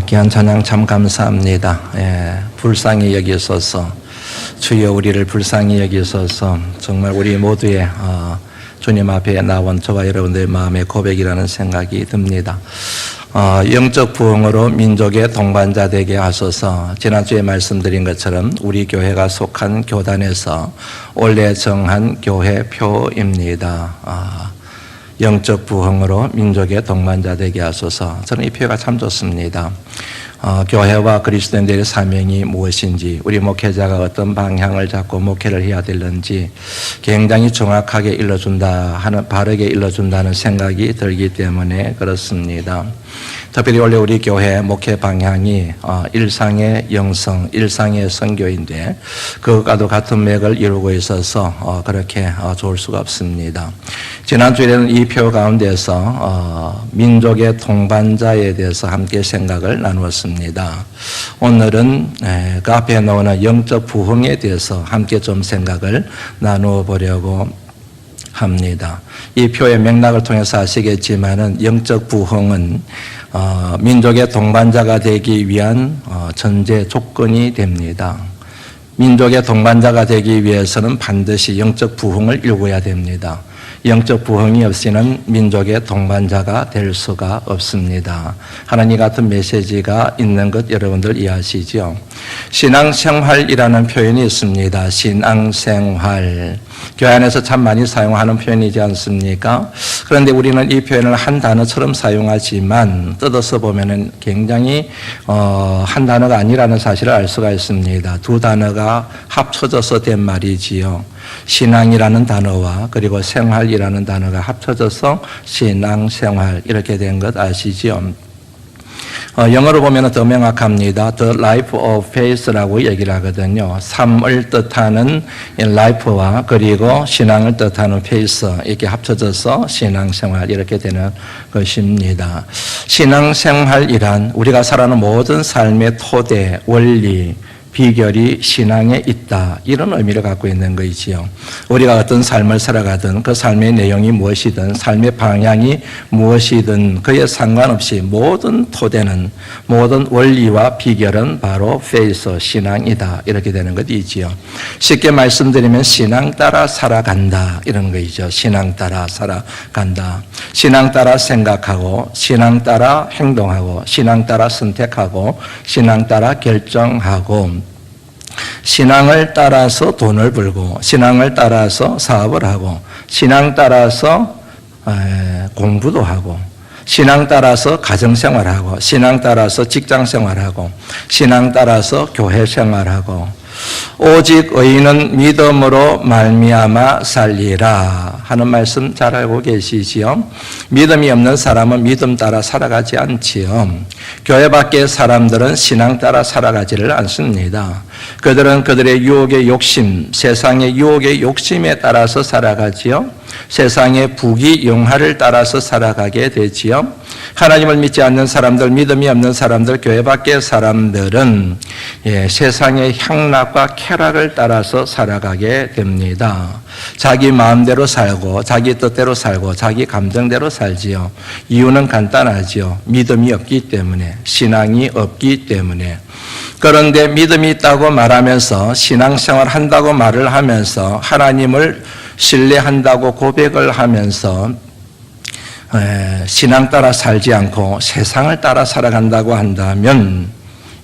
귀한 찬양 참 감사합니다. 불쌍히 여기소서, 주여 우리를 불쌍히 여기소서. 정말 우리 모두의 주님 앞에 나온 저와 여러분들의 마음의 고백이라는 생각이 듭니다. 영적 부흥으로 민족의 동반자 되게 하소서. 지난주에 말씀드린 것처럼 우리 교회가 속한 교단에서 원래 정한 교회표입니다. 영적 부흥으로 민족의 동반자 되게 하소서. 저는 이 표가 참 좋습니다. 교회와 그리스도인들의 사명이 무엇인지, 우리 목회자가 어떤 방향을 잡고 목회를 해야 되는지 굉장히 정확하게 바르게 일러준다는 생각이 들기 때문에 그렇습니다. 특별히 원래 우리 교회 목회 방향이 일상의 영성, 일상의 선교인데 그것과도 같은 맥을 이루고 있어서 그렇게 좋을 수가 없습니다. 지난주에는 이 표 가운데서 민족의 동반자에 대해서 함께 생각을 나누었습니다. 오늘은 그 앞에 나오는 영적 부흥에 대해서 함께 좀 생각을 나누어 보려고 합니다. 이 표의 맥락을 통해서 아시겠지만은 영적 부흥은 민족의 동반자가 되기 위한 전제 조건이 됩니다. 민족의 동반자가 되기 위해서는 반드시 영적 부흥을 이루어야 됩니다. 영적 부흥이 없이는 민족의 동반자가 될 수가 없습니다. 하나님 같은 메시지가 있는 것 여러분들 이해하시죠? 신앙생활이라는 표현이 있습니다. 신앙생활. 교회 안에서 참 많이 사용하는 표현이지 않습니까? 그런데 우리는 이 표현을 한 단어처럼 사용하지만 뜯어서 보면은 굉장히 한 단어가 아니라는 사실을 알 수가 있습니다. 두 단어가 합쳐져서 된 말이지요. 신앙이라는 단어와 그리고 생활이라는 단어가 합쳐져서 신앙생활 이렇게 된 것 아시죠? 영어로 보면 더 명확합니다. The life of faith라고 얘기를 하거든요. 삶을 뜻하는 life와 그리고 신앙을 뜻하는 faith 이렇게 합쳐져서 신앙생활 이렇게 되는 것입니다. 신앙생활이란 우리가 살아가는 모든 삶의 토대, 원리, 비결이 신앙에 있다, 이런 의미를 갖고 있는 것이지요. 우리가 어떤 삶을 살아가든 그 삶의 내용이 무엇이든 삶의 방향이 무엇이든 그에 상관없이 모든 토대는, 모든 원리와 비결은 바로 faith, 신앙이다, 이렇게 되는 것이지요. 쉽게 말씀드리면 신앙 따라 살아간다, 이런 것이죠. 신앙 따라 살아간다. 신앙 따라 생각하고, 신앙 따라 행동하고, 신앙 따라 선택하고, 신앙 따라 결정하고, 신앙을 따라서 돈을 벌고, 신앙을 따라서 사업을 하고, 신앙 따라서 공부도 하고, 신앙 따라서 가정생활하고, 신앙 따라서 직장생활하고, 신앙 따라서 교회생활하고, 오직 의인은 믿음으로 말미암아 살리라 하는 말씀 잘 알고 계시지요? 믿음이 없는 사람은 믿음 따라 살아가지 않지요. 교회 밖의 사람들은 신앙 따라 살아가지를 않습니다. 그들은 그들의 유혹의 욕심, 세상의 유혹의 욕심에 따라서 살아가지요. 세상의 부귀영화를 따라서 살아가게 되지요. 하나님을 믿지 않는 사람들, 믿음이 없는 사람들, 교회 밖의 사람들은 세상의 향락과 쾌락을 따라서 살아가게 됩니다. 자기 마음대로 살고, 자기 뜻대로 살고, 자기 감정대로 살지요. 이유는 간단하지요. 믿음이 없기 때문에, 신앙이 없기 때문에. 그런데 믿음이 있다고 말하면서, 신앙생활 한다고 말을 하면서, 하나님을 신뢰한다고 고백을 하면서 신앙 따라 살지 않고 세상을 따라 살아간다고 한다면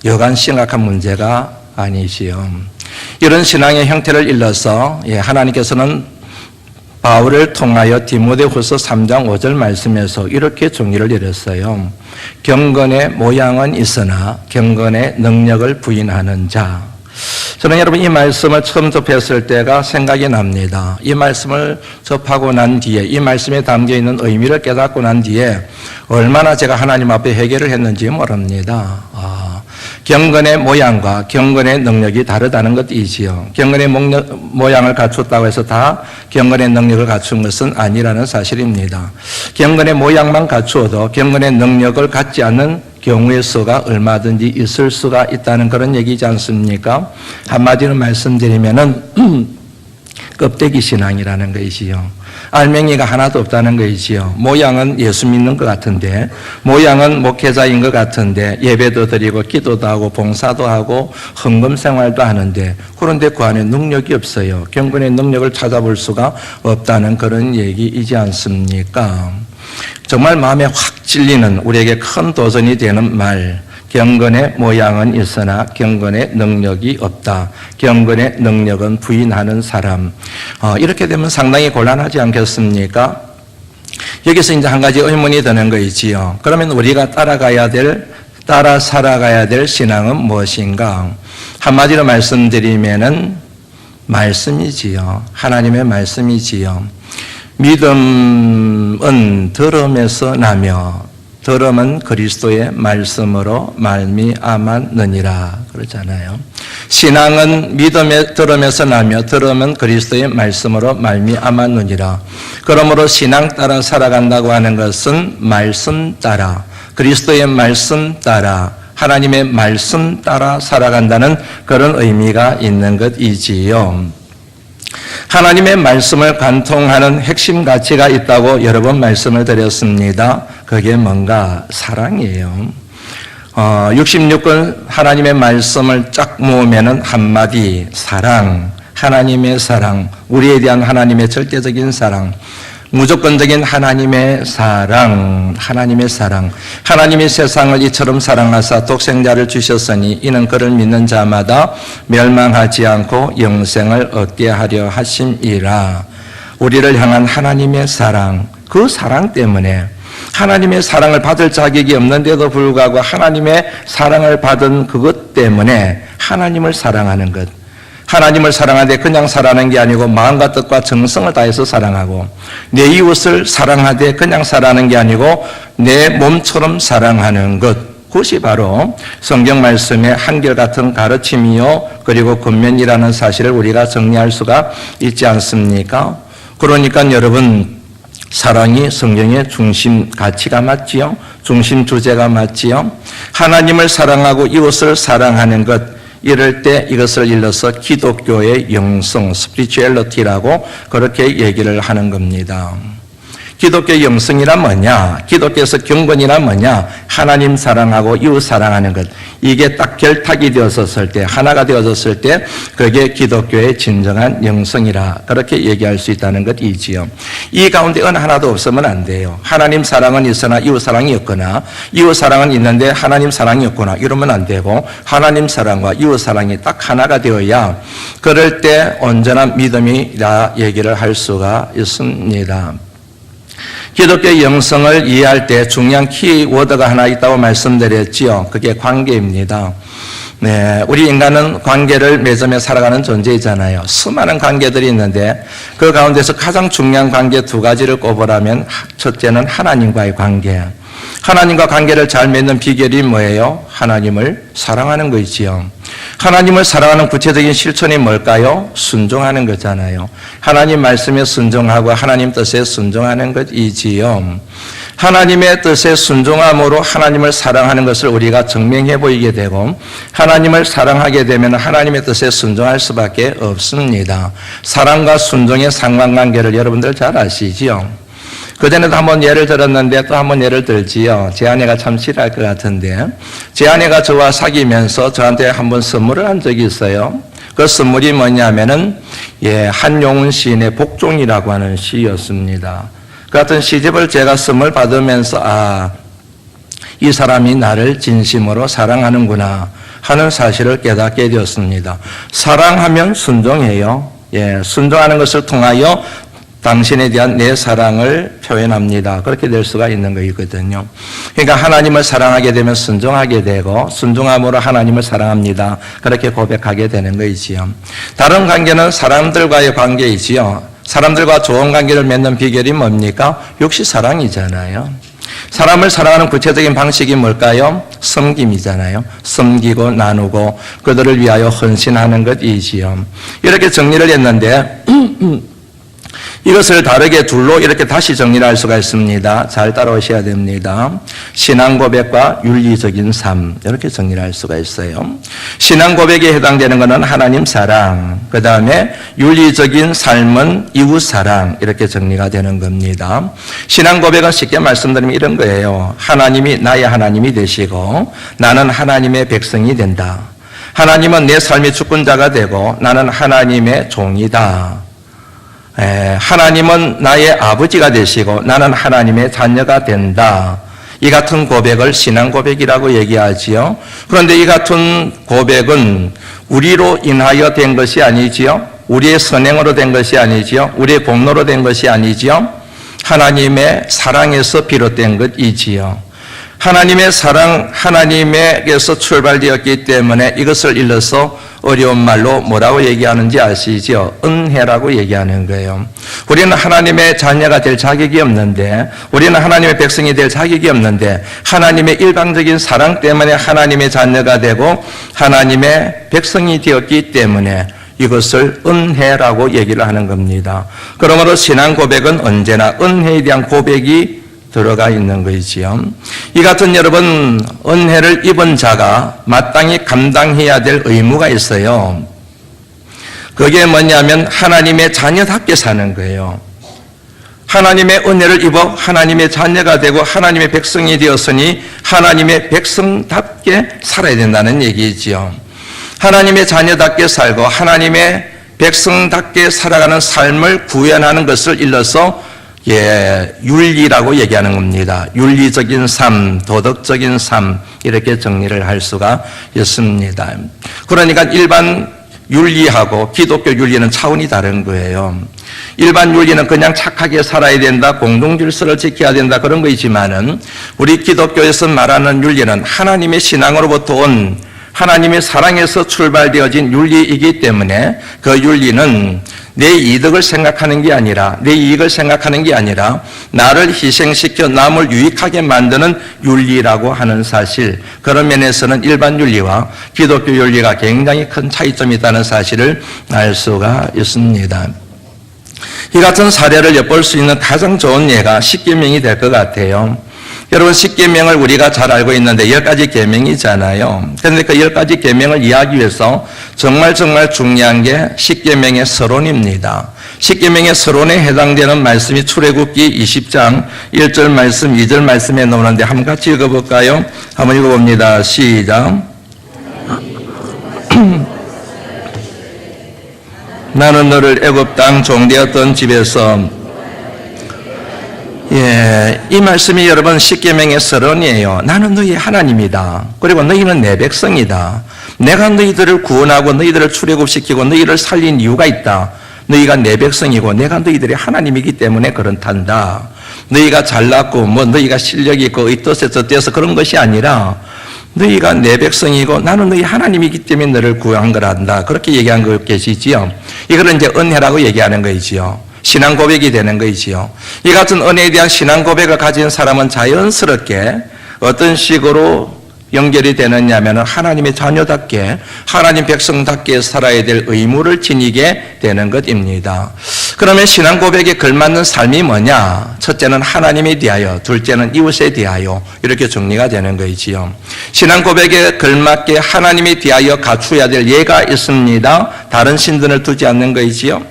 여간 심각한 문제가 아니지요. 이런 신앙의 형태를 일러서 하나님께서는 바울을 통하여 디모데후서 3장 5절 말씀에서 이렇게 정의를 내렸어요. 경건의 모양은 있으나 경건의 능력을 부인하는 자. 저는 여러분 이 말씀을 처음 접했을 때가 생각이 납니다. 이 말씀을 접하고 난 뒤에, 이 말씀에 담겨있는 의미를 깨닫고 난 뒤에 얼마나 제가 하나님 앞에 회개를 했는지 모릅니다. 경건의 모양과 경건의 능력이 다르다는 것이지요. 경건의 모양을 갖췄다고 해서 다 경건의 능력을 갖춘 것은 아니라는 사실입니다. 경건의 모양만 갖추어도 경건의 능력을 갖지 않는 경우의 수가 얼마든지 있을 수가 있다는 그런 얘기지 않습니까? 한마디로 말씀드리면은 껍데기 신앙이라는 것이지요. 알맹이가 하나도 없다는 것이지요. 모양은 예수 믿는 것 같은데, 모양은 목회자인 것 같은데, 예배도 드리고 기도도 하고 봉사도 하고 헌금 생활도 하는데, 그런데 그 안에 능력이 없어요. 경건의 능력을 찾아볼 수가 없다는 그런 얘기이지 않습니까? 정말 마음에 확 찔리는, 우리에게 큰 도전이 되는 말, 경건의 모양은 있으나 경건의 능력이 없다. 경건의 능력은 부인하는 사람. 이렇게 되면 상당히 곤란하지 않겠습니까? 여기서 이제 한 가지 의문이 드는 거이지요. 그러면 우리가 따라 살아가야 될 신앙은 무엇인가? 한마디로 말씀드리면은 말씀이지요. 하나님의 말씀이지요. 믿음은 들음에서 나며 들음은 그리스도의 말씀으로 말미암았느니라 그러잖아요. 신앙은 들음에서 나며 들음은 그리스도의 말씀으로 말미암았느니라. 그러므로 신앙 따라 살아간다고 하는 것은 말씀 따라, 그리스도의 말씀 따라, 하나님의 말씀 따라 살아간다는 그런 의미가 있는 것이지요. 하나님의 말씀을 관통하는 핵심 가치가 있다고 여러 번 말씀을 드렸습니다. 그게 뭔가? 사랑이에요. 66권 하나님의 말씀을 쫙 모으면은 한마디, 사랑, 하나님의 사랑, 우리에 대한 하나님의 절대적인 사랑, 무조건적인 하나님의 사랑, 하나님의 사랑. 하나님이 세상을 이처럼 사랑하사 독생자를 주셨으니 이는 그를 믿는 자마다 멸망하지 않고 영생을 얻게 하려 하심이라. 우리를 향한 하나님의 사랑, 그 사랑 때문에 하나님의 사랑을 받을 자격이 없는데도 불구하고 하나님의 사랑을 받은 그것 때문에 하나님을 사랑하는 것. 하나님을 사랑하되 그냥 사랑하는 게 아니고 마음과 뜻과 정성을 다해서 사랑하고, 내 이웃을 사랑하되 그냥 사랑하는 게 아니고 내 몸처럼 사랑하는 것, 그것이 바로 성경 말씀의 한결같은 가르침이요 그리고 권면이라는 사실을 우리가 정리할 수가 있지 않습니까? 그러니까 여러분, 사랑이 성경의 중심 가치가 맞지요? 중심 주제가 맞지요? 하나님을 사랑하고 이웃을 사랑하는 것, 이럴 때 이것을 일러서 기독교의 영성, 스피리추얼리티라고 그렇게 얘기를 하는 겁니다. 기독교의 영성이란 뭐냐? 기독교에서 경건이란 뭐냐? 하나님 사랑하고 이웃 사랑하는 것. 이게 딱 결탁이 되었을 때, 하나가 되어졌을 때 그게 기독교의 진정한 영성이라 그렇게 얘기할 수 있다는 것이지요. 이 가운데 어느 하나도 없으면 안 돼요. 하나님 사랑은 있으나 이웃 사랑이 없거나, 이웃 사랑은 있는데 하나님 사랑이 없거나 이러면 안 되고, 하나님 사랑과 이웃 사랑이 딱 하나가 되어야 그럴 때 온전한 믿음이라 얘기를 할 수가 있습니다. 기독교의 영성을 이해할 때 중요한 키워드가 하나 있다고 말씀드렸지요. 그게 관계입니다. 네, 우리 인간은 관계를 맺으며 살아가는 존재이잖아요. 수많은 관계들이 있는데 그 가운데서 가장 중요한 관계 두 가지를 꼽으라면 첫째는 하나님과의 관계. 하나님과 관계를 잘 맺는 비결이 뭐예요? 하나님을 사랑하는 거지요. 하나님을 사랑하는 구체적인 실천이 뭘까요? 순종하는 거잖아요. 하나님 말씀에 순종하고 하나님 뜻에 순종하는 것이지요. 하나님의 뜻에 순종함으로 하나님을 사랑하는 것을 우리가 증명해 보이게 되고, 하나님을 사랑하게 되면 하나님의 뜻에 순종할 수밖에 없습니다. 사랑과 순종의 상관관계를 여러분들 잘 아시지요. 그전에도 한번 예를 들었는데 또 한번 예를 들지요. 제 아내가 참 싫어할 것 같은데, 제 아내가 저와 사귀면서 저한테 한번 선물을 한 적이 있어요. 그 선물이 뭐냐면은 한용운 시인의 복종이라고 하는 시였습니다. 그 같은 시집을 제가 선물 받으면서 이 사람이 나를 진심으로 사랑하는구나 하는 사실을 깨닫게 되었습니다. 사랑하면 순종해요. 순종하는 것을 통하여 당신에 대한 내 사랑을 표현합니다. 그렇게 될 수가 있는 거거든요. 그러니까 하나님을 사랑하게 되면 순종하게 되고, 순종함으로 하나님을 사랑합니다. 그렇게 고백하게 되는 거이지요. 다른 관계는 사람들과의 관계이지요. 사람들과 좋은 관계를 맺는 비결이 뭡니까? 역시 사랑이잖아요. 사람을 사랑하는 구체적인 방식이 뭘까요? 섬김이잖아요. 섬기고 나누고 그들을 위하여 헌신하는 것이지요. 이렇게 정리를 했는데 이것을 다르게 둘로 이렇게 다시 정리를 할 수가 있습니다. 잘 따라오셔야 됩니다. 신앙 고백과 윤리적인 삶, 이렇게 정리를 할 수가 있어요. 신앙 고백에 해당되는 것은 하나님 사랑, 그 다음에 윤리적인 삶은 이웃 사랑, 이렇게 정리가 되는 겁니다. 신앙 고백은 쉽게 말씀드리면 이런 거예요. 하나님이 나의 하나님이 되시고 나는 하나님의 백성이 된다. 하나님은 내 삶의 주권자가 되고 나는 하나님의 종이다. 하나님은 나의 아버지가 되시고 나는 하나님의 자녀가 된다. 이 같은 고백을 신앙 고백이라고 얘기하지요. 그런데 이 같은 고백은 우리로 인하여 된 것이 아니지요. 우리의 선행으로 된 것이 아니지요. 우리의 공로로 된 것이 아니지요. 하나님의 사랑에서 비롯된 것이지요. 하나님의 사랑, 하나님에게서 출발되었기 때문에 이것을 일러서 어려운 말로 뭐라고 얘기하는지 아시죠? 은혜라고 얘기하는 거예요. 우리는 하나님의 자녀가 될 자격이 없는데, 우리는 하나님의 백성이 될 자격이 없는데, 하나님의 일방적인 사랑 때문에 하나님의 자녀가 되고 하나님의 백성이 되었기 때문에 이것을 은혜라고 얘기를 하는 겁니다. 그러므로 신앙 고백은 언제나 은혜에 대한 고백이 들어가 있는 것이지요. 이 같은 여러분, 은혜를 입은 자가 마땅히 감당해야 될 의무가 있어요. 그게 뭐냐면 하나님의 자녀답게 사는 거예요. 하나님의 은혜를 입어 하나님의 자녀가 되고 하나님의 백성이 되었으니 하나님의 백성답게 살아야 된다는 얘기지요. 하나님의 자녀답게 살고 하나님의 백성답게 살아가는 삶을 구현하는 것을 일러서 윤리라고 얘기하는 겁니다. 윤리적인 삶, 도덕적인 삶, 이렇게 정리를 할 수가 있습니다. 그러니까 일반 윤리하고 기독교 윤리는 차원이 다른 거예요. 일반 윤리는 그냥 착하게 살아야 된다, 공동질서를 지켜야 된다, 그런 거이지만은 우리 기독교에서 말하는 윤리는 하나님의 신앙으로부터 온 하나님의 사랑에서 출발되어진 윤리이기 때문에 그 윤리는 내 이득을 생각하는 게 아니라, 내 이익을 생각하는 게 아니라 나를 희생시켜 남을 유익하게 만드는 윤리라고 하는 사실, 그런 면에서는 일반 윤리와 기독교 윤리가 굉장히 큰 차이점이 있다는 사실을 알 수가 있습니다. 이 같은 사례를 엿볼 수 있는 가장 좋은 예가 십계명이 될 것 같아요. 여러분, 십계명을 우리가 잘 알고 있는데 10가지 계명이잖아요. 그런데 그 10가지 계명을 이해하기 위해서 정말 중요한 게 십계명의 서론입니다. 십계명의 서론에 해당되는 말씀이 출애굽기 20장 1절 말씀, 2절 말씀에 나오는데 한번 같이 읽어볼까요? 한번 읽어봅니다. 시작. 나는 너를 애굽 땅 종되었던 집에서, 이 말씀이 여러분 십계명의 서론이에요. 나는 너희 하나님이다. 그리고 너희는 내 백성이다. 내가 너희들을 구원하고 너희들을 출애굽시키고 너희를 살린 이유가 있다. 너희가 내 백성이고 내가 너희들의 하나님이기 때문에 그렇단다. 너희가 잘났고 너희가 실력이 있고 이 뜻에 저 뜻에서 그런 것이 아니라 너희가 내 백성이고 나는 너희 하나님이기 때문에 너를 구원한 거란다. 그렇게 얘기한 거 계시지요. 이거는 이제 은혜라고 얘기하는 거이지요. 신앙 고백이 되는 것이지요. 이 같은 은혜에 대한 신앙 고백을 가진 사람은 자연스럽게 어떤 식으로 연결이 되느냐면 하나님의 자녀답게, 하나님 백성답게 살아야 될 의무를 지니게 되는 것입니다. 그러면 신앙 고백에 걸맞는 삶이 뭐냐? 첫째는 하나님에 대하여, 둘째는 이웃에 대하여, 이렇게 정리가 되는 것이지요. 신앙 고백에 걸맞게 하나님에 대하여 갖추어야 될 예가 있습니다. 다른 신들을 두지 않는 것이지요.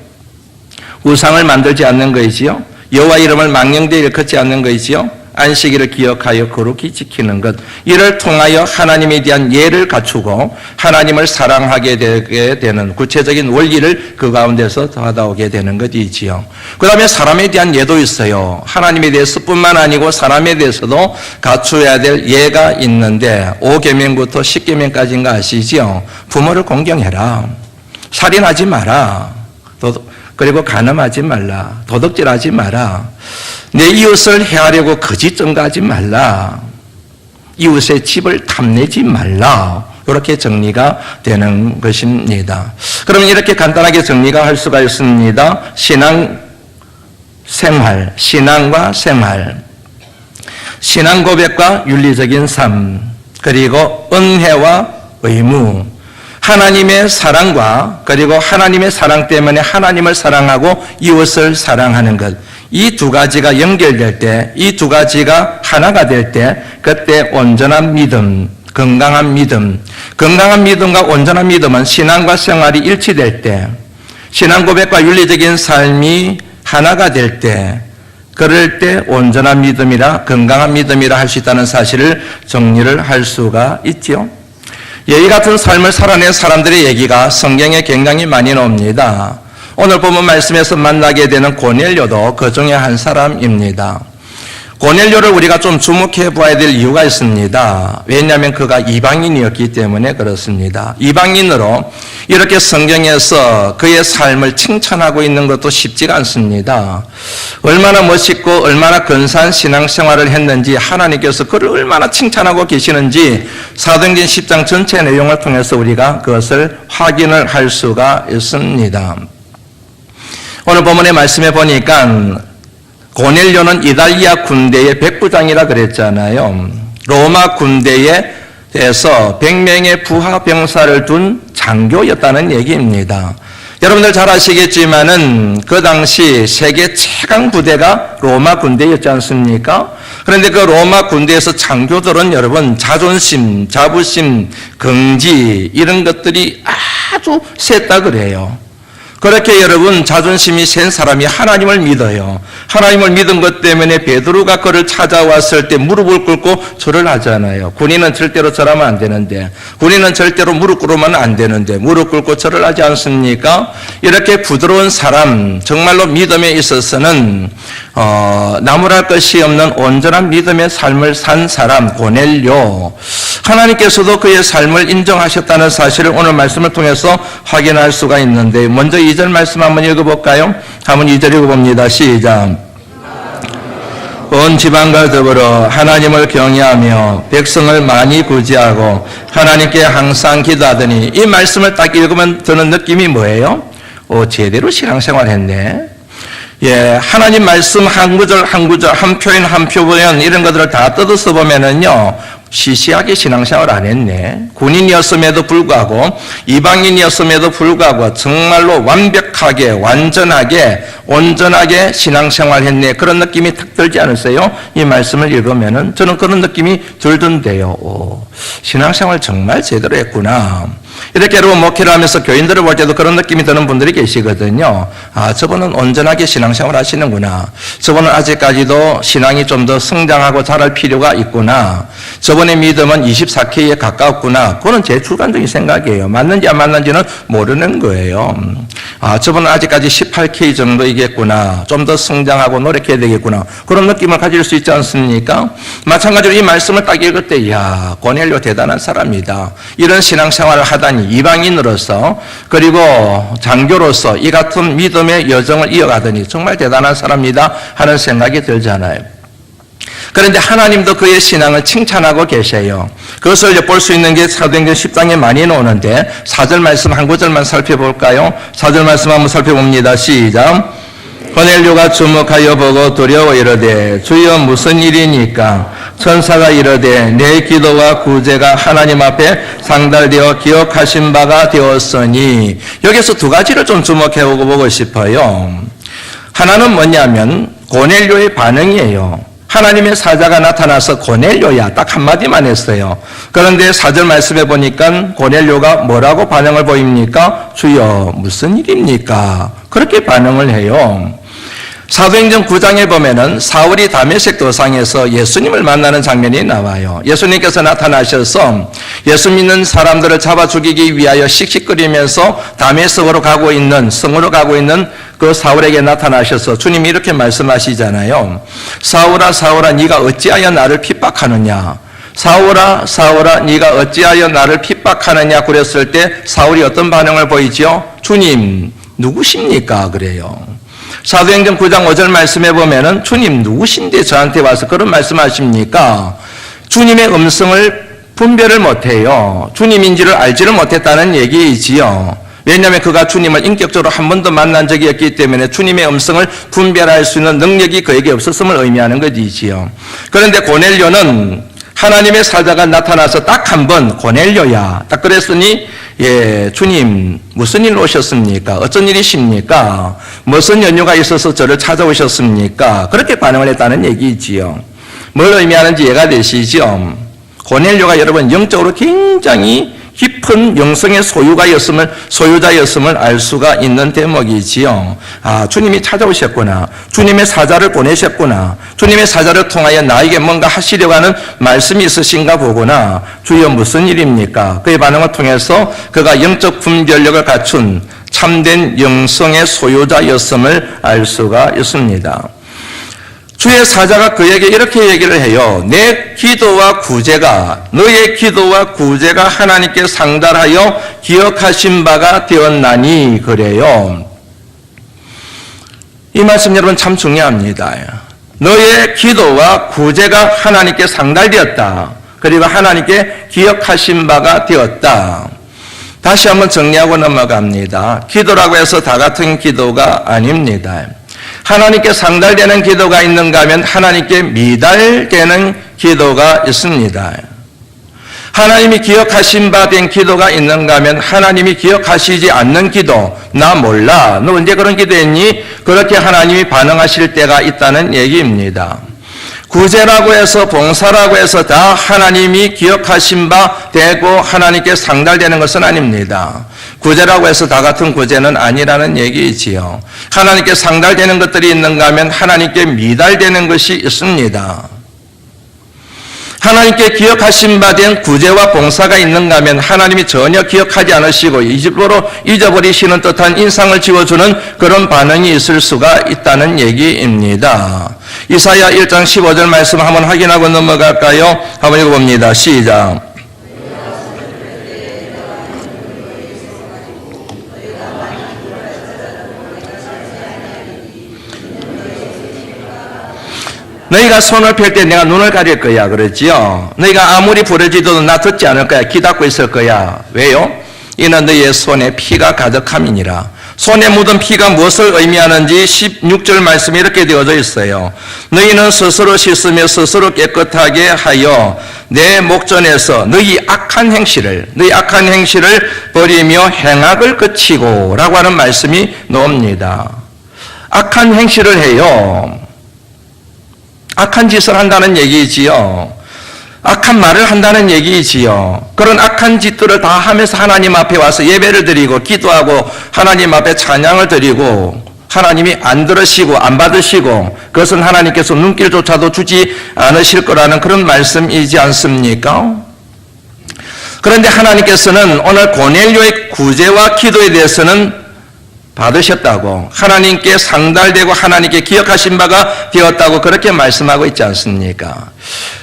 우상을 만들지 않는 것이지요. 여호와 이름을 망령되이 일컫지 않는 것이지요. 안식일을 기억하여 거룩히 지키는 것, 이를 통하여 하나님에 대한 예를 갖추고 하나님을 사랑하게 되게 되는 구체적인 원리를 그 가운데서 더하다오게 되는 것이지요. 그 다음에 사람에 대한 예도 있어요. 하나님에 대해서 뿐만 아니고 사람에 대해서도 갖추어야 될 예가 있는데 5계명부터 10계명까지인가 아시지요? 부모를 공경해라, 살인하지 마라, 그리고 간음하지 말라, 도둑질하지 마라, 내 이웃을 해하려고 거짓 증거하지 말라, 이웃의 집을 탐내지 말라, 이렇게 정리가 되는 것입니다. 그러면 이렇게 간단하게 정리가 할 수가 있습니다. 신앙 생활, 신앙과 생활, 신앙 고백과 윤리적인 삶, 그리고 은혜와 의무, 하나님의 사랑과 그리고 하나님의 사랑 때문에 하나님을 사랑하고 이웃을 사랑하는 것, 이 두 가지가 연결될 때, 이 두 가지가 하나가 될 때, 그때 온전한 믿음, 건강한 믿음과 온전한 믿음은 신앙과 생활이 일치될 때, 신앙 고백과 윤리적인 삶이 하나가 될 때, 그럴 때 온전한 믿음이라 건강한 믿음이라 할 수 있다는 사실을 정리를 할 수가 있지요. 이 같은 삶을 살아낸 사람들의 얘기가 성경에 굉장히 많이 나옵니다. 오늘 본문 말씀에서 만나게 되는 고넬료도 그 중에 한 사람입니다. 고넬료를 우리가 좀 주목해 보아야 될 이유가 있습니다. 왜냐하면 그가 이방인이었기 때문에 그렇습니다. 이방인으로 이렇게 성경에서 그의 삶을 칭찬하고 있는 것도 쉽지가 않습니다. 얼마나 멋있고 얼마나 근사한 신앙생활을 했는지, 하나님께서 그를 얼마나 칭찬하고 계시는지 사도행전 10장 전체 내용을 통해서 우리가 그것을 확인을 할 수가 있습니다. 오늘 본문의 말씀에 보니까 고넬료는 이달리아 군대의 백부장이라 그랬잖아요. 로마 군대에서 100명의 부하 병사를 둔 장교였다는 얘기입니다. 여러분들 잘 아시겠지만은 그 당시 세계 최강 부대가 로마 군대였지 않습니까? 그런데 그 로마 군대에서 장교들은 여러분 자존심, 자부심, 긍지 이런 것들이 아주 셌다 그래요. 그렇게 여러분 자존심이 센 사람이 하나님을 믿어요. 하나님을 믿은 것 때문에 베드로가 그를 찾아왔을 때 무릎을 꿇고 절을 하잖아요. 군인은 절대로 절하면 안 되는데, 군인은 절대로 무릎 꿇으면 안 되는데 무릎 꿇고 절을 하지 않습니까? 이렇게 부드러운 사람, 정말로 믿음에 있어서는 나무랄 것이 없는 온전한 믿음의 삶을 산 사람 고넬료, 하나님께서도 그의 삶을 인정하셨다는 사실을 오늘 말씀을 통해서 확인할 수가 있는데, 먼저 2절 말씀 한번 읽어볼까요? 한번 2절 읽어봅니다. 시작. 온 지방과 더불어 하나님을 경외하며 백성을 많이 구제하고 하나님께 항상 기도하더니, 이 말씀을 딱 읽으면 드는 느낌이 뭐예요? 제대로 신앙생활 했네. 예, 하나님 말씀 한 구절 한 구절, 한 표현 한 표현 이런 것들을 다 뜯어서 보면은요, 시시하게 신앙생활 안 했네. 군인이었음에도 불구하고, 이방인이었음에도 불구하고 정말로 완벽하게, 완전하게, 온전하게 신앙생활 했네. 그런 느낌이 탁 들지 않으세요? 이 말씀을 읽으면은 저는 그런 느낌이 들던데요. 신앙생활 정말 제대로 했구나. 이렇게 여러분 목회를 하면서 교인들을 볼 때도 그런 느낌이 드는 분들이 계시거든요. 저분은 온전하게 신앙생활 하시는구나. 저분은 아직까지도 신앙이 좀 더 성장하고 자랄 필요가 있구나. 저분의 믿음은 24K에 가까웠구나. 그거는 제 주관적인 생각이에요. 맞는지 안 맞는지는 모르는 거예요. 저분은 아직까지 18K 정도이겠구나. 좀 더 성장하고 노력해야 되겠구나. 그런 느낌을 가질 수 있지 않습니까? 마찬가지로 이 말씀을 딱 읽을 때, 이야, 고넬료 대단한 사람이다. 이런 신앙생활을 하다니, 이방인으로서 그리고 장교로서 이 같은 믿음의 여정을 이어가더니 정말 대단한 사람이다 하는 생각이 들잖아요. 그런데 하나님도 그의 신앙을 칭찬하고 계셔요. 그것을 볼 수 있는 게 사도행전 10장에 많이 나오는데 4절 말씀 한 구절만 살펴볼까요? 4절 말씀 한번 살펴봅니다. 시작. 고넬료가 주목하여 보고 두려워 이르되, 주여 무슨 일이니까? 천사가 이르되, 내 기도와 구제가 하나님 앞에 상달되어 기억하신 바가 되었으니. 여기서 두 가지를 좀 주목해 보고 싶어요. 하나는 뭐냐면 고넬료의 반응이에요. 하나님의 사자가 나타나서 고넬료야 딱 한마디만 했어요. 그런데 4절 말씀해 보니까 고넬료가 뭐라고 반응을 보입니까? 주여 무슨 일입니까? 그렇게 반응을 해요. 사도행전 9장에 보면은 사울이 다메섹 도상에서 예수님을 만나는 장면이 나와요. 예수님께서 나타나셔서 예수 믿는 사람들을 잡아 죽이기 위하여 씩씩거리면서 다메섹으로 가고 있는, 성으로 가고 있는 그 사울에게 나타나셔서 주님이 이렇게 말씀하시잖아요. 사울아 사울아 네가 어찌하여 나를 핍박하느냐. 사울아 사울아 네가 어찌하여 나를 핍박하느냐 그랬을 때 사울이 어떤 반응을 보이죠? 주님 누구십니까? 그래요. 사도행전 9장 5절 말씀해 보면은 주님 누구신데 저한테 와서 그런 말씀하십니까? 주님의 음성을 분별을 못해요. 주님인지를 알지를 못했다는 얘기이지요. 왜냐하면 그가 주님을 인격적으로 한 번도 만난 적이 없기 때문에 주님의 음성을 분별할 수 있는 능력이 그에게 없었음을 의미하는 것이지요. 그런데 고넬료는 하나님의 사자가 나타나서 딱 한 번, 고넬료야. 딱 그랬으니, 예, 주님, 무슨 일로 오셨습니까? 어쩐 일이십니까? 무슨 연유가 있어서 저를 찾아오셨습니까? 그렇게 반응을 했다는 얘기지요. 뭘 의미하는지 이해가 되시죠? 고넬료가 여러분 영적으로 굉장히 깊은 영성의 소유자였음을 알 수가 있는 대목이지요. 아, 주님이 찾아오셨구나. 주님의 사자를 보내셨구나. 주님의 사자를 통하여 나에게 뭔가 하시려고 하는 말씀이 있으신가 보구나. 주여 무슨 일입니까? 그의 반응을 통해서 그가 영적 분별력을 갖춘 참된 영성의 소유자였음을 알 수가 있습니다. 주의 사자가 그에게 이렇게 얘기를 해요. 내 기도와 구제가, 너의 기도와 구제가 하나님께 상달하여 기억하신 바가 되었나니 그래요. 이 말씀 여러분 참 중요합니다. 너의 기도와 구제가 하나님께 상달되었다. 그리고 하나님께 기억하신 바가 되었다. 다시 한번 정리하고 넘어갑니다. 기도라고 해서 다 같은 기도가 아닙니다. 하나님께 상달되는 기도가 있는가 하면 하나님께 미달되는 기도가 있습니다. 하나님이 기억하신 바 된 기도가 있는가 하면 하나님이 기억하시지 않는 기도, 나 몰라, 너 언제 그런 기도했니? 그렇게 하나님이 반응하실 때가 있다는 얘기입니다. 구제라고 해서 봉사라고 해서 다 하나님이 기억하신 바 되고 하나님께 상달되는 것은 아닙니다. 구제라고 해서 다 같은 구제는 아니라는 얘기이지요. 하나님께 상달되는 것들이 있는가 하면 하나님께 미달되는 것이 있습니다. 하나님께 기억하신 바 된 구제와 봉사가 있는가 하면 하나님이 전혀 기억하지 않으시고 일부러 잊어버리시는 듯한 인상을 지워주는 그런 반응이 있을 수가 있다는 얘기입니다. 이사야 1장 15절 말씀 한번 확인하고 넘어갈까요? 한번 읽어봅니다. 시작. 너희가 손을 펼 때 내가 눈을 가릴 거야 그랬지요. 너희가 아무리 부르짖어도 나 듣지 않을 거야. 귀 닫고 있을 거야. 왜요? 이는 너희의 손에 피가 가득함이니라. 손에 묻은 피가 무엇을 의미하는지 16절 말씀이 이렇게 되어져 있어요. 너희는 스스로 씻으며 스스로 깨끗하게 하여 내 목전에서 너희 악한 행실을 버리며 행악을 그치고 라고 하는 말씀이 나옵니다. 악한 행실을 해요. 악한 짓을 한다는 얘기지요. 악한 말을 한다는 얘기지요. 그런 악한 짓들을 다 하면서 하나님 앞에 와서 예배를 드리고 기도하고 하나님 앞에 찬양을 드리고 하나님이 안 들으시고 안 받으시고 그것은 하나님께서 눈길조차도 주지 않으실 거라는 그런 말씀이지 않습니까? 그런데 하나님께서는 오늘 고넬료의 구제와 기도에 대해서는 받으셨다고, 하나님께 상달되고 하나님께 기억하신 바가 되었다고 그렇게 말씀하고 있지 않습니까?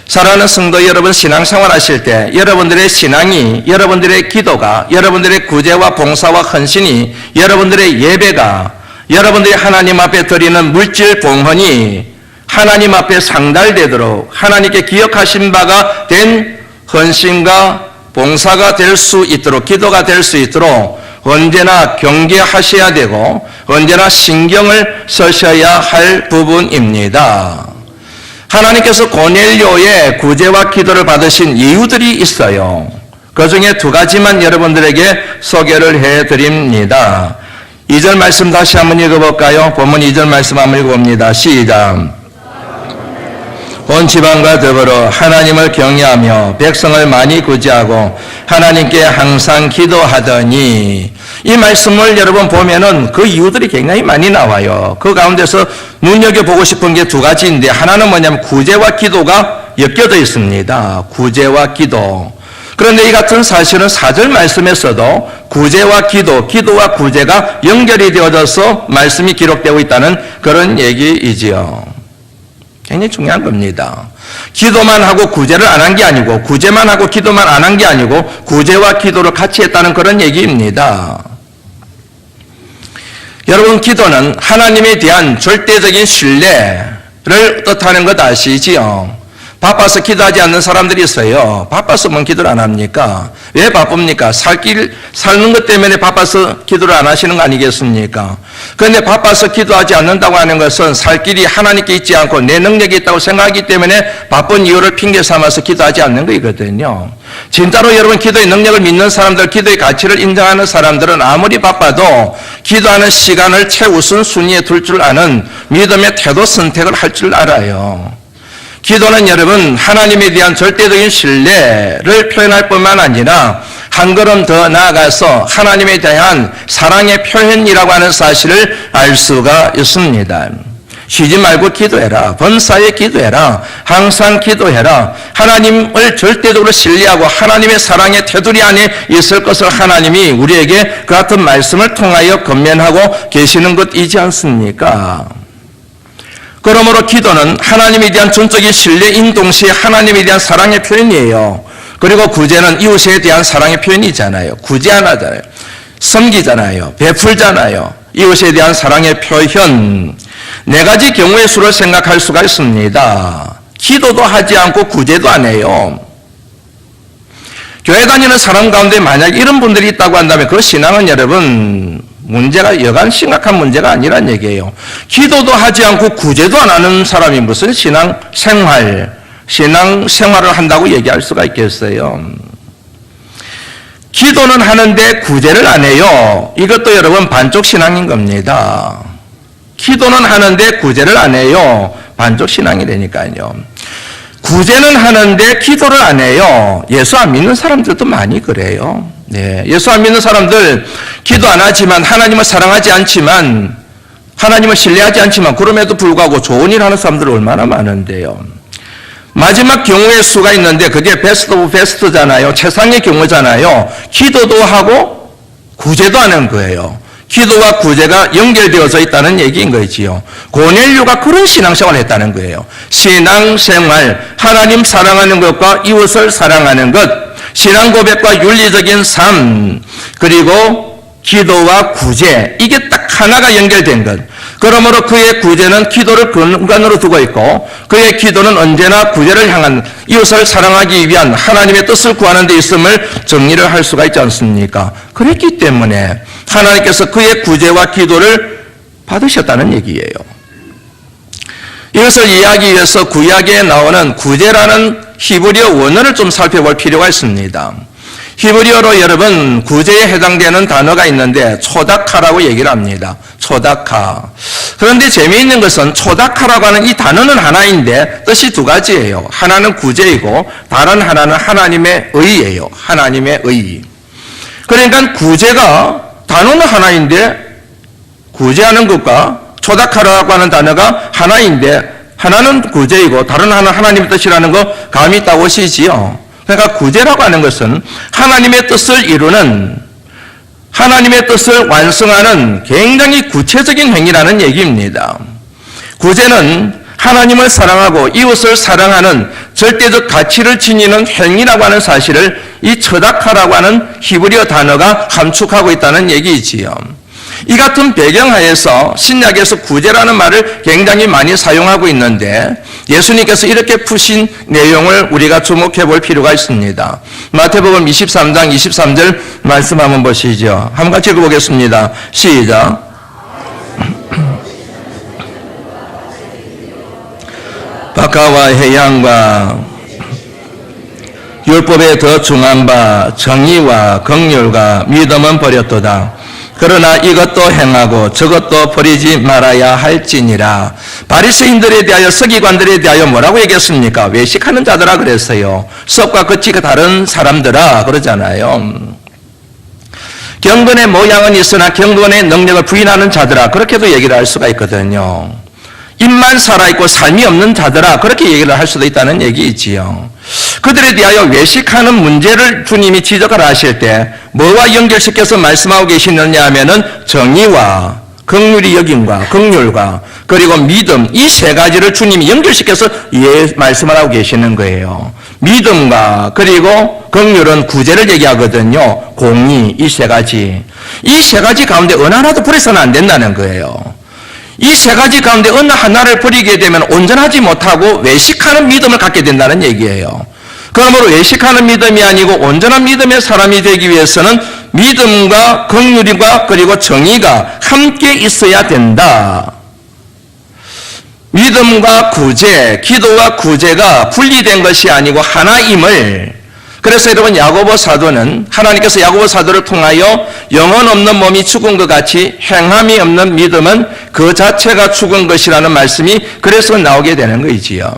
사랑하는 성도 여러분, 신앙생활 하실 때 여러분들의 신앙이, 여러분들의 기도가, 여러분들의 구제와 봉사와 헌신이, 여러분들의 예배가, 여러분들이 하나님 앞에 드리는 물질 봉헌이 하나님 앞에 상달되도록 하나님께 기억하신 바가 된 헌신과 봉사가 될 수 있도록, 기도가 될 수 있도록 언제나 경계하셔야 되고 언제나 신경을 쓰셔야 할 부분입니다. 하나님께서 고넬료의 구제와 기도를 받으신 이유들이 있어요. 그 중에 두 가지만 여러분들에게 소개를 해드립니다. 2절 말씀 다시 한번 읽어볼까요? 본문 2절 말씀 한번 읽어봅니다. 시작. 온 지방과 더불어 하나님을 경외하며 백성을 많이 구제하고 하나님께 항상 기도하더니, 이 말씀을 여러분 보면은 그 이유들이 굉장히 많이 나와요. 그 가운데서 눈여겨보고 싶은 게 두 가지인데, 하나는 뭐냐면 구제와 기도가 엮여져 있습니다. 구제와 기도. 그런데 이 같은 사실은 4절 말씀에서도 구제와 기도, 기도와 구제가 연결이 되어져서 말씀이 기록되고 있다는 그런 얘기이지요. 굉장히 중요한 겁니다. 기도만 하고 구제를 안 한 게 아니고, 구제만 하고 기도만 안 한 게 아니고 구제와 기도를 같이 했다는 그런 얘기입니다. 여러분, 기도는 하나님에 대한 절대적인 신뢰를 뜻하는 것 아시지요? 바빠서 기도하지 않는 사람들이 있어요. 바빠서만 기도를 안 합니까? 왜 바쁩니까? 사는 것 때문에 바빠서 기도를 안 하시는 거 아니겠습니까? 그런데 바빠서 기도하지 않는다고 하는 것은 살 길이 하나님께 있지 않고 내 능력이 있다고 생각하기 때문에 바쁜 이유를 핑계 삼아서 기도하지 않는 거거든요. 진짜로 여러분 기도의 능력을 믿는 사람들, 기도의 가치를 인정하는 사람들은 아무리 바빠도 기도하는 시간을 최우선 순위에 둘 줄 아는 믿음의 태도 선택을 할 줄 알아요. 기도는 여러분 하나님에 대한 절대적인 신뢰를 표현할 뿐만 아니라 한 걸음 더 나아가서 하나님에 대한 사랑의 표현이라고 하는 사실을 알 수가 있습니다. 쉬지 말고 기도해라. 범사에 기도해라. 항상 기도해라. 하나님을 절대적으로 신뢰하고 하나님의 사랑의 테두리 안에 있을 것을 하나님이 우리에게 그 같은 말씀을 통하여 권면하고 계시는 것이지 않습니까? 그러므로 기도는 하나님에 대한 전적인 신뢰인 동시에 하나님에 대한 사랑의 표현이에요. 그리고 구제는 이웃에 대한 사랑의 표현이잖아요. 구제하잖아요. 섬기잖아요. 베풀잖아요. 이웃에 대한 사랑의 표현. 네 가지 경우의 수를 생각할 수가 있습니다. 기도도 하지 않고 구제도 안 해요. 교회 다니는 사람 가운데 만약 이런 분들이 있다고 한다면 그 신앙은 여러분 문제가 여간 심각한 문제가 아니란 얘기예요. 기도도 하지 않고 구제도 안 하는 사람이 무슨 신앙생활을 한다고 얘기할 수가 있겠어요. 기도는 하는데 구제를 안 해요. 이것도 여러분 반쪽 신앙인 겁니다. 기도는 하는데 구제를 안 해요. 반쪽 신앙이 되니까요. 구제는 하는데 기도를 안 해요. 예수 안 믿는 사람들도 많이 그래요. 네, 예수 안 믿는 사람들 기도 안 하지만 하나님을 사랑하지 않지만 하나님을 신뢰하지 않지만 그럼에도 불구하고 좋은 일 하는 사람들 얼마나 많은데요. 마지막 경우의 수가 있는데 그게 베스트 오브 베스트잖아요. 최상의 경우잖아요. 기도도 하고 구제도 하는 거예요. 기도와 구제가 연결되어져 있다는 얘기인 거지요. 고넬료가 그런 신앙생활을 했다는 거예요. 신앙생활, 하나님 사랑하는 것과 이웃을 사랑하는 것, 신앙 고백과 윤리적인 삶, 그리고 기도와 구제, 이게 딱 하나가 연결된 것. 그러므로 그의 구제는 기도를 근간으로 두고 있고 그의 기도는 언제나 구제를 향한 이웃을 사랑하기 위한 하나님의 뜻을 구하는 데 있음을 정리를 할 수가 있지 않습니까? 그랬기 때문에 하나님께서 그의 구제와 기도를 받으셨다는 얘기예요. 이것을 이해하기 위해서 구약에 나오는 구제라는 히브리어 원어를 좀 살펴볼 필요가 있습니다. 히브리어로 여러분 구제에 해당되는 단어가 있는데 초다카라고 얘기를 합니다. 초다카. 그런데 재미있는 것은 초다카라고 하는 이 단어는 하나인데 뜻이 두 가지예요. 하나는 구제이고 다른 하나는 하나님의 의예요. 하나님의 의. 그러니까 구제가 단어는 하나인데 구제하는 것과 초다카라고 하는 단어가 하나인데 하나는 구제이고 다른 하나는 하나님의 뜻이라는 거 감이 있다고 보시지요. 그러니까 구제라고 하는 것은 하나님의 뜻을 이루는 하나님의 뜻을 완성하는 굉장히 구체적인 행위라는 얘기입니다. 구제는 하나님을 사랑하고 이웃을 사랑하는 절대적 가치를 지니는 행위라고 하는 사실을 이 처다카라고 하는 히브리어 단어가 함축하고 있다는 얘기이지요. 이 같은 배경하에서 신약에서 구제라는 말을 굉장히 많이 사용하고 있는데 예수님께서 이렇게 푸신 내용을 우리가 주목해 볼 필요가 있습니다. 마태복음 23장 23절 말씀 한번 보시죠. 한번 같이 읽어보겠습니다. 시작. 박하와 해양과 율법에 더 중한 바 정의와 긍휼과 믿음은 버렸도다. 그러나 이것도 행하고 저것도 버리지 말아야 할지니라. 바리새인들에 대하여 서기관들에 대하여 뭐라고 얘기했습니까? 외식하는 자들아 그랬어요. 썩과 끝이 다른 사람들아 그러잖아요. 경건의 모양은 있으나 경건의 능력을 부인하는 자들아 그렇게도 얘기를 할 수가 있거든요. 입만 살아있고 삶이 없는 자들아 그렇게 얘기를 할 수도 있다는 얘기이지요. 그들에 대하여 외식하는 문제를 주님이 지적을 하실 때 뭐와 연결시켜서 말씀하고 계시느냐 하면은 정의와 긍휼이 여김과 긍휼과 그리고 믿음 이 세 가지를 주님이 연결시켜서 말씀을 하고 계시는 거예요. 믿음과 그리고 긍휼은 구제를 얘기하거든요. 공의 이 세 가지 가운데 어느 하나도 버려서는 안 된다는 거예요. 이 세 가지 가운데 어느 하나를 버리게 되면 온전하지 못하고 외식하는 믿음을 갖게 된다는 얘기예요. 그러므로 외식하는 믿음이 아니고 온전한 믿음의 사람이 되기 위해서는 믿음과 긍휼과 그리고 정의가 함께 있어야 된다. 믿음과 구제, 기도와 구제가 분리된 것이 아니고 하나임을, 그래서 여러분 야고보 사도는 하나님께서 야고보 사도를 통하여 영혼 없는 몸이 죽은 것 같이 행함이 없는 믿음은 그 자체가 죽은 것이라는 말씀이 그래서 나오게 되는 거이지요.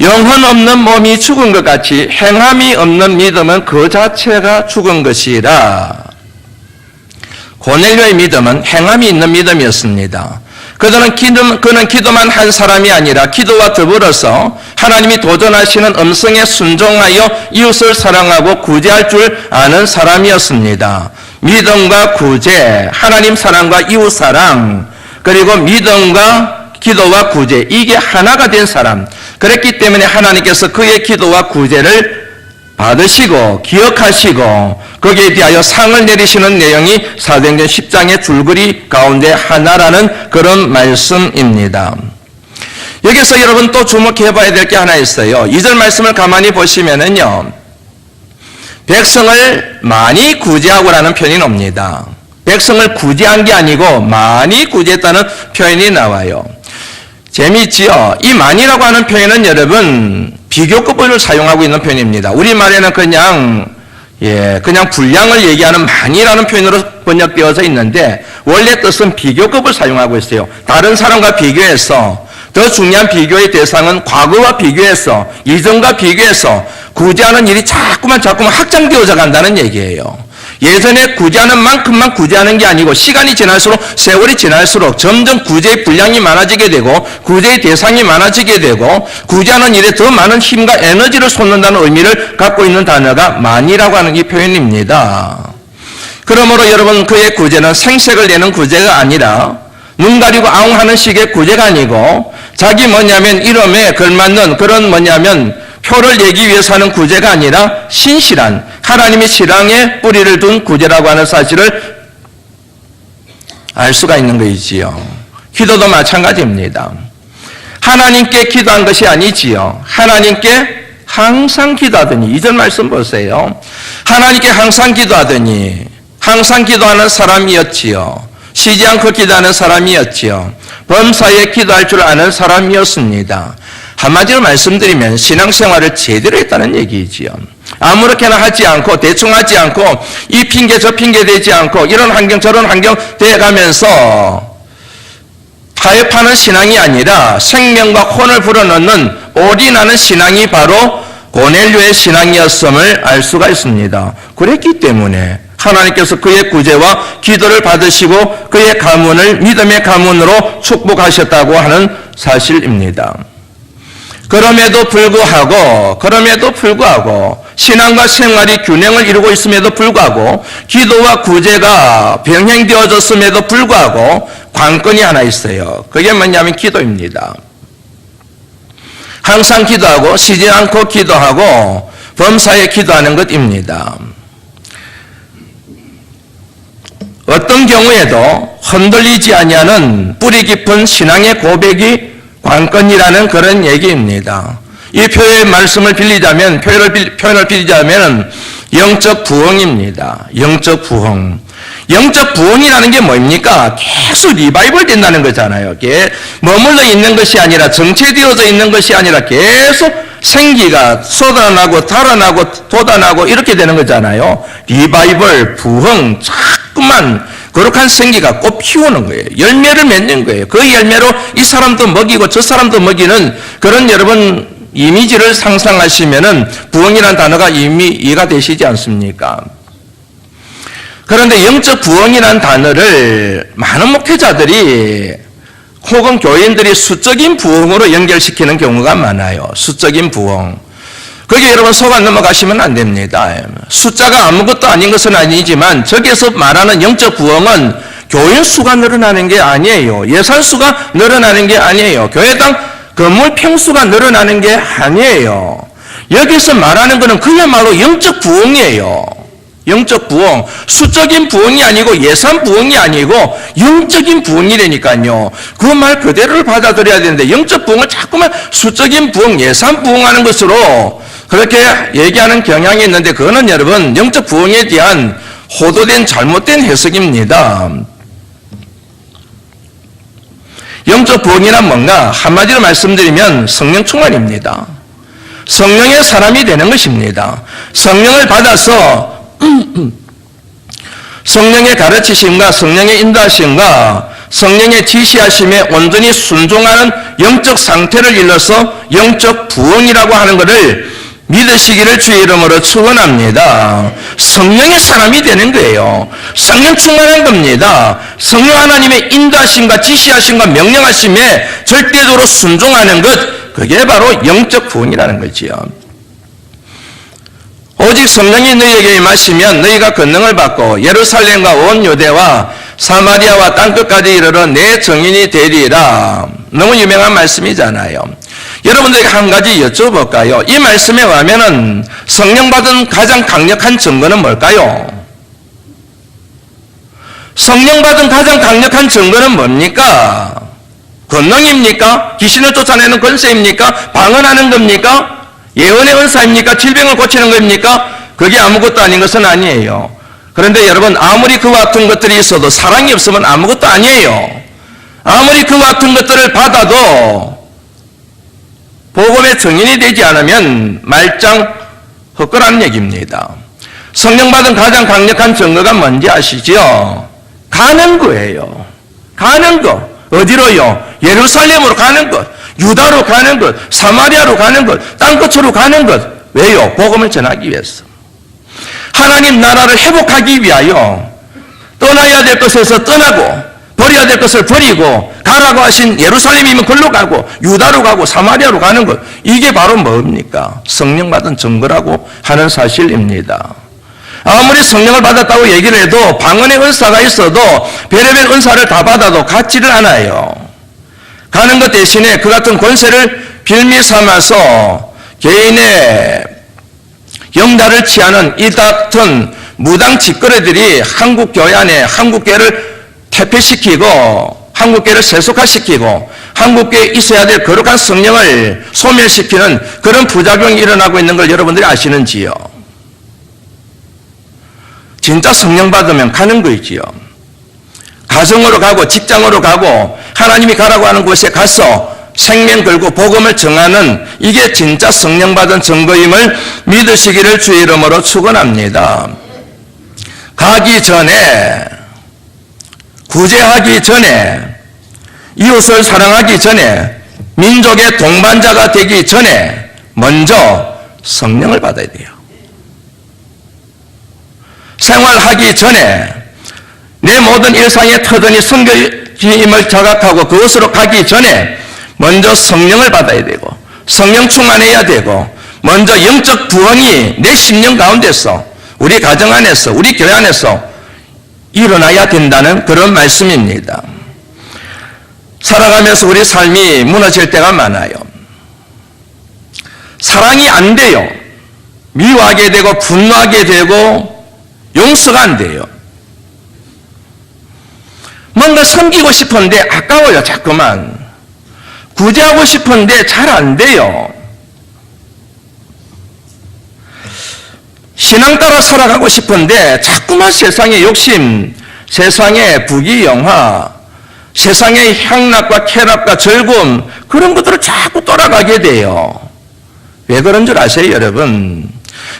영혼 없는 몸이 죽은 것 같이 행함이 없는 믿음은 그 자체가 죽은 것이라. 고넬료의 믿음은 행함이 있는 믿음이었습니다. 그는 기도만 한 사람이 아니라 기도와 더불어서 하나님이 도전하시는 음성에 순종하여 이웃을 사랑하고 구제할 줄 아는 사람이었습니다. 믿음과 구제, 하나님 사랑과 이웃 사랑, 그리고 믿음과 기도와 구제, 이게 하나가 된 사람. 그랬기 때문에 하나님께서 그의 기도와 구제를 받으시고 기억하시고 거기에 대하여 상을 내리시는 내용이 사도행전 10장의 줄거리 가운데 하나라는 그런 말씀입니다. 여기서 여러분 또 주목해 봐야 될 게 하나 있어요. 2절 말씀을 가만히 보시면은요, 백성을 많이 구제하고라는 표현이 나옵니다. 백성을 구제한 게 아니고 많이 구제했다는 표현이 나와요. 재미있지요? 이 많이라고 하는 표현은 여러분 비교급을 사용하고 있는 표현입니다. 우리말에는 그냥 분량을 얘기하는 많이라는 표현으로 번역되어져 있는데 원래 뜻은 비교급을 사용하고 있어요. 다른 사람과 비교해서, 더 중요한 비교의 대상은 과거와 비교해서, 이전과 비교해서 구제하는 일이 자꾸만 확장되어져 간다는 얘기예요. 예전에 구제하는 만큼만 구제하는 게 아니고 시간이 지날수록, 세월이 지날수록 점점 구제의 분량이 많아지게 되고 구제의 대상이 많아지게 되고 구제하는 일에 더 많은 힘과 에너지를 쏟는다는 의미를 갖고 있는 단어가 많이라고 하는 이 표현입니다. 그러므로 여러분, 그의 구제는 생색을 내는 구제가 아니라 눈 가리고 아웅하는 식의 구제가 아니고 자기 이름에 걸맞는 그런 표를 내기 위해서 하는 구제가 아니라 신실한 하나님의 신앙에 뿌리를 둔 구제라고 하는 사실을 알 수가 있는 것이지요. 기도도 마찬가지입니다. 하나님께 기도한 것이 아니지요. 하나님께 항상 기도하더니, 2절 말씀 보세요. 하나님께 항상 기도하더니, 항상 기도하는 사람이었지요. 쉬지 않고 기도하는 사람이었지요. 범사에 기도할 줄 아는 사람이었습니다. 한마디로 말씀드리면 신앙생활을 제대로 했다는 얘기지요. 아무렇게나 하지 않고 대충 하지 않고 이 핑계 저 핑계 대지 않고 이런 환경 저런 환경 돼가면서 타협하는 신앙이 아니라 생명과 혼을 불어넣는 올인하는 신앙이 바로 고넬료의 신앙이었음을 알 수가 있습니다. 그랬기 때문에 하나님께서 그의 구제와 기도를 받으시고 그의 가문을 믿음의 가문으로 축복하셨다고 하는 사실입니다. 그럼에도 불구하고 신앙과 생활이 균형을 이루고 있음에도 불구하고 기도와 구제가 병행되어졌음에도 불구하고 관건이 하나 있어요. 그게 뭐냐면 기도입니다. 항상 기도하고 쉬지 않고 기도하고 범사에 기도하는 것입니다. 어떤 경우에도 흔들리지 아니하는 뿌리 깊은 신앙의 고백이 관건이라는 그런 얘기입니다. 이 표현의 말씀을 빌리자면, 표현을 빌리자면 영적 부흥입니다. 영적 부흥. 영적 부흥이라는 게 뭡니까? 계속 리바이벌 된다는 거잖아요. 머물러 있는 것이 아니라, 정체되어져 있는 것이 아니라 계속 생기가 쏟아나고 달아나고 돋아나고 이렇게 되는 거잖아요. 리바이벌, 부흥, 자꾸만 거룩한 생기가 꽃 피우는 거예요. 열매를 맺는 거예요. 그 열매로 이 사람도 먹이고 저 사람도 먹이는 그런 여러분 이미지를 상상하시면은 부흥이라는 단어가 이미 이해가 되시지 않습니까? 그런데 영적 부흥이라는 단어를 많은 목회자들이 혹은 교인들이 수적인 부흥으로 연결시키는 경우가 많아요. 수적인 부흥. 거기에 여러분 속아 넘어가시면 안 됩니다. 숫자가 아무것도 아닌 것은 아니지만 저기에서 말하는 영적 부흥은 교인 수가 늘어나는 게 아니에요. 예산 수가 늘어나는 게 아니에요. 교회당 건물 평수가 늘어나는 게 아니에요. 여기서 말하는 것은 그야말로 영적 부흥이에요. 영적 부흥, 수적인 부흥이 아니고 예산 부흥이 아니고 영적인 부흥이라니까요. 그 말 그대로를 받아들여야 되는데 영적 부흥을 자꾸만 수적인 부흥, 예산 부흥하는 것으로 그렇게 얘기하는 경향이 있는데 그거는 여러분 영적 부흥에 대한 호도된 잘못된 해석입니다. 영적 부흥이란 뭔가? 한마디로 말씀드리면 성령 충만입니다. 성령의 사람이 되는 것입니다. 성령을 받아서 성령의 가르치심과 성령의 인도하심과 성령의 지시하심에 온전히 순종하는 영적 상태를 일러서 영적 부흥이라고 하는 것을 믿으시기를 주의 이름으로 축원합니다. 성령의 사람이 되는 거예요. 성령 충만한 겁니다. 성령 하나님의 인도하심과 지시하심과 명령하심에 절대적으로 순종하는 것, 그게 바로 영적 부흥이라는 거지요. 오직 성령이 너희에게 임하시면 너희가 권능을 받고 예루살렘과 온 유대와 사마리아와 땅끝까지 이르러 내 증인이 되리라. 너무 유명한 말씀이잖아요. 여러분들에게 한 가지 여쭤볼까요? 이 말씀에 의하면은 성령 받은 가장 강력한 증거는 뭘까요? 성령 받은 가장 강력한 증거는 뭡니까? 권능입니까? 귀신을 쫓아내는 권세입니까? 방언하는 겁니까? 예언의 은사입니까? 질병을 고치는 겁니까? 그게 아무것도 아닌 것은 아니에요. 그런데 여러분, 아무리 그와 같은 것들이 있어도 사랑이 없으면 아무것도 아니에요. 아무리 그와 같은 것들을 받아도 복음의 증인이 되지 않으면 말짱 헛거라는 얘기입니다. 성령 받은 가장 강력한 증거가 뭔지 아시죠? 가는 거예요. 가는 거. 어디로요? 예루살렘으로 가는 것, 유다로 가는 것, 사마리아로 가는 것, 땅끝으로 가는 것. 왜요? 복음을 전하기 위해서. 하나님 나라를 회복하기 위하여 떠나야 될 것에서 떠나고 버려야 될 것을 버리고 가라고 하신 예루살렘이면 걸로 가고 유다로 가고 사마리아로 가는 것. 이게 바로 뭡니까? 성령 받은 증거라고 하는 사실입니다. 아무리 성령을 받았다고 얘기를 해도 방언의 은사가 있어도 별의별 은사를 다 받아도 같지를 않아요. 가는 것 대신에 그 같은 권세를 빌미 삼아서 개인의 영달을 취하는 이 같은 무당 짓거리들이 한국 교회 안에 한국교회를 퇴폐시키고 한국교회를 세속화시키고 한국교회에 있어야 될 거룩한 성령을 소멸시키는 그런 부작용이 일어나고 있는 걸 여러분들이 아시는지요? 진짜 성령 받으면 가는 거이지요. 가정으로 가고 직장으로 가고 하나님이 가라고 하는 곳에 가서 생명 걸고 복음을 정하는 이게 진짜 성령 받은 증거임을 믿으시기를 주의 이름으로 축원합니다. 가기 전에, 구제하기 전에, 이웃을 사랑하기 전에, 민족의 동반자가 되기 전에 먼저 성령을 받아야 돼요. 생활하기 전에 내 모든 일상의 터전이 성경임을 자각하고 그것으로 가기 전에 먼저 성령을 받아야 되고 성령 충만해야 되고 먼저 영적 부흥이 내 심령 가운데서 우리 가정 안에서 우리 교회 안에서 일어나야 된다는 그런 말씀입니다. 살아가면서 우리 삶이 무너질 때가 많아요. 사랑이 안 돼요. 미워하게 되고 분노하게 되고 용서가 안 돼요. 뭔가 섬기고 싶은데 아까워요. 자꾸만 구제하고 싶은데 잘 안 돼요. 신앙 따라 살아가고 싶은데 자꾸만 세상의 욕심, 세상의 부귀영화, 세상의 향락과 쾌락과 즐거움 그런 것들을 자꾸 따라가게 돼요. 왜 그런 줄 아세요, 여러분?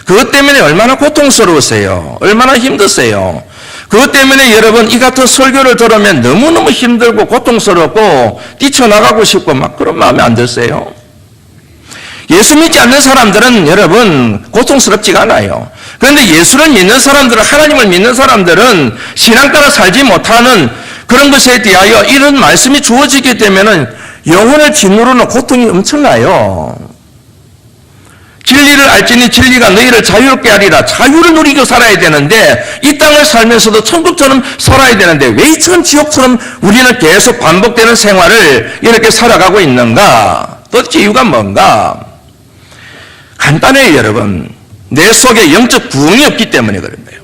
그것 때문에 얼마나 고통스러우세요? 얼마나 힘드세요? 그것 때문에 여러분 이 같은 설교를 들으면 너무너무 힘들고 고통스럽고 뛰쳐나가고 싶고 막 그런 마음이 안 드세요? 예수 믿지 않는 사람들은 여러분 고통스럽지가 않아요. 그런데 예수를 믿는 사람들은, 하나님을 믿는 사람들은 신앙 따라 살지 못하는 그런 것에 대하여 이런 말씀이 주어지게 되면은 영혼을 짓누르는 고통이 엄청나요. 진리를 알지니 진리가 너희를 자유롭게 하리라. 자유를 누리고 살아야 되는데 이 땅을 살면서도 천국처럼 살아야 되는데 왜 이처럼 지옥처럼 우리는 계속 반복되는 생활을 이렇게 살아가고 있는가? 도대체 이유가 뭔가? 간단해요, 여러분. 내 속에 영적 부흥이 없기 때문에 그런 거예요.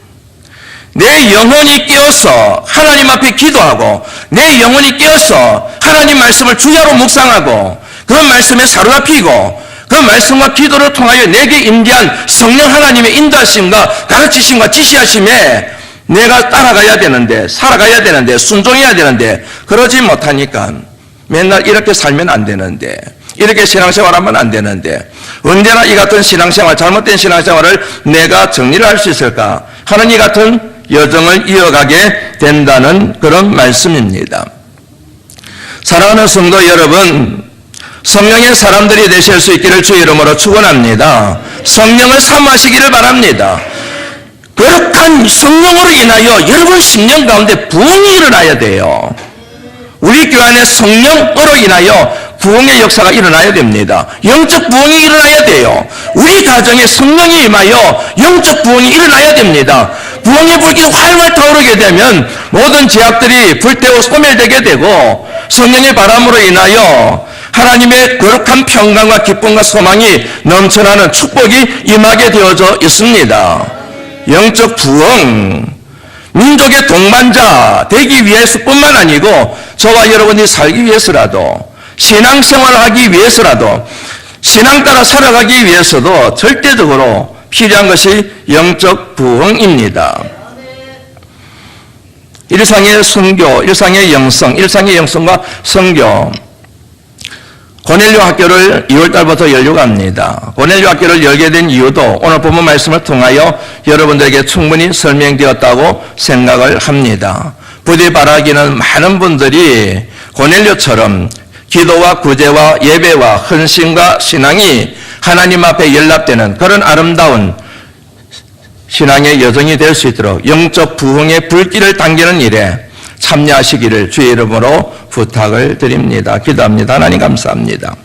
내 영혼이 깨어서 하나님 앞에 기도하고 내 영혼이 깨어서 하나님 말씀을 주야로 묵상하고 그 말씀에 사로잡히고 그 말씀과 기도를 통하여 내게 임재한 성령 하나님의 인도하심과 가르치심과 지시하심에 내가 따라가야 되는데, 살아가야 되는데, 순종해야 되는데 그러지 못하니까 맨날 이렇게 살면 안 되는데, 이렇게 신앙생활하면 안 되는데 언제나 이 같은 신앙생활, 잘못된 신앙생활을 내가 정리를 할 수 있을까 하는 이 같은 여정을 이어가게 된다는 그런 말씀입니다. 사랑하는 성도 여러분, 성령의 사람들이 되실 수 있기를 주의 이름으로 축원합니다. 성령을 사모하시기를 바랍니다. 거룩한 성령으로 인하여 여러분 심령 가운데 부흥이 일어나야 돼요. 우리 교회 안에 성령으로 인하여 부흥의 역사가 일어나야 됩니다. 영적 부흥이 일어나야 돼요. 우리 가정에 성령이 임하여 영적 부흥이 일어나야 됩니다. 부흥의 불길이 활활 타오르게 되면 모든 죄악들이 불태워 소멸되게 되고 성령의 바람으로 인하여 하나님의 거룩한 평강과 기쁨과 소망이 넘쳐나는 축복이 임하게 되어져 있습니다. 영적 부흥, 민족의 동반자 되기 위해서뿐만 아니고 저와 여러분이 살기 위해서라도, 신앙생활을 하기 위해서라도, 신앙 따라 살아가기 위해서도 절대적으로 필요한 것이 영적 부흥입니다. 일상의 선교, 일상의 영성, 일상의 영성과 선교. 고넬료 학교를 2월달부터 열려고 합니다. 고넬료 학교를 열게 된 이유도 오늘 본문 말씀을 통하여 여러분들에게 충분히 설명되었다고 생각을 합니다. 부디 바라기는 많은 분들이 고넬료처럼 기도와 구제와 예배와 헌신과 신앙이 하나님 앞에 연락되는 그런 아름다운 신앙의 여정이 될 수 있도록 영적 부흥의 불길을 당기는 일에 참여하시기를 주의 이름으로 부탁을 드립니다. 기도합니다. 하나님 감사합니다.